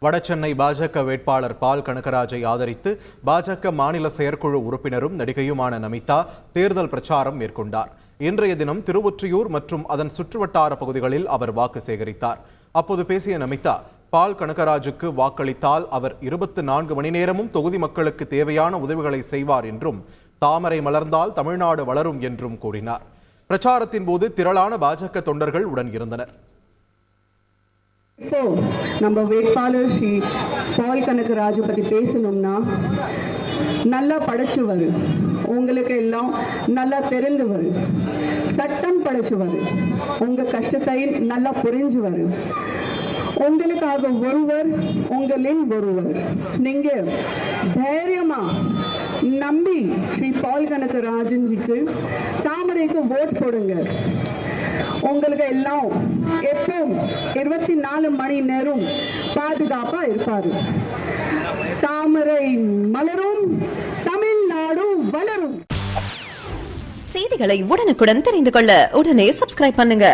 வடசென்னை பாஜக வேட்பாளர் பால் கனகராஜை ஆதரித்து பாஜக மாநில செயற்குழு உறுப்பினரும் நடிகையுமான நமிதா தேர்தல் பிரச்சாரம் மேற்கொண்டார். இன்றைய தினம் திருவொற்றியூர் மற்றும் அதன் சுற்றுவட்டார பகுதிகளில் அவர் வாக்கு சேகரித்தார். அப்போது பேசிய நமிதா, பால் கனகராஜுக்கு வாக்களித்தால் அவர் 24 மணி நேரமும் தொகுதி மக்களுக்கு தேவையான உதவிகளை செய்வார் என்றும், தாமரை மலர்ந்தால் தமிழ்நாடு வளரும் என்றும் கூறினார். பிரச்சாரத்தின் போது திரளான பாஜக தொண்டர்கள் உடன் இருந்தனர். இப்போ நம்ம வேட்பாளர் ஸ்ரீ பால் கனகராஜ் பற்றி பேசணும்னா, நல்லா படிச்சவர், உங்களுக்கு எல்லாம் நல்லா தெரிந்தவர், சட்டம் படிச்சவர், உங்க கஷ்டத்தை நல்லா புரிஞ்சவர், உங்களுக்காக ஒருவர், உங்களின் ஒருவர். நீங்க தைரியமா நம்பி ஸ்ரீ பால் கனகராஜன்ஜிக்கு தாமரைக்கு ஓட் போடுங்க. உங்களுக்கு எல்லாம் எப்பவும் 24 மணி நேரம் பாதுகாப்பா இருப்பாரு. தாமரை மலரும், தமிழ்நாடு வளரும். செய்திகளை உடனுக்குடன் தெரிந்து கொள்ள உடனே சப்ஸ்கிரைப் பண்ணுங்க.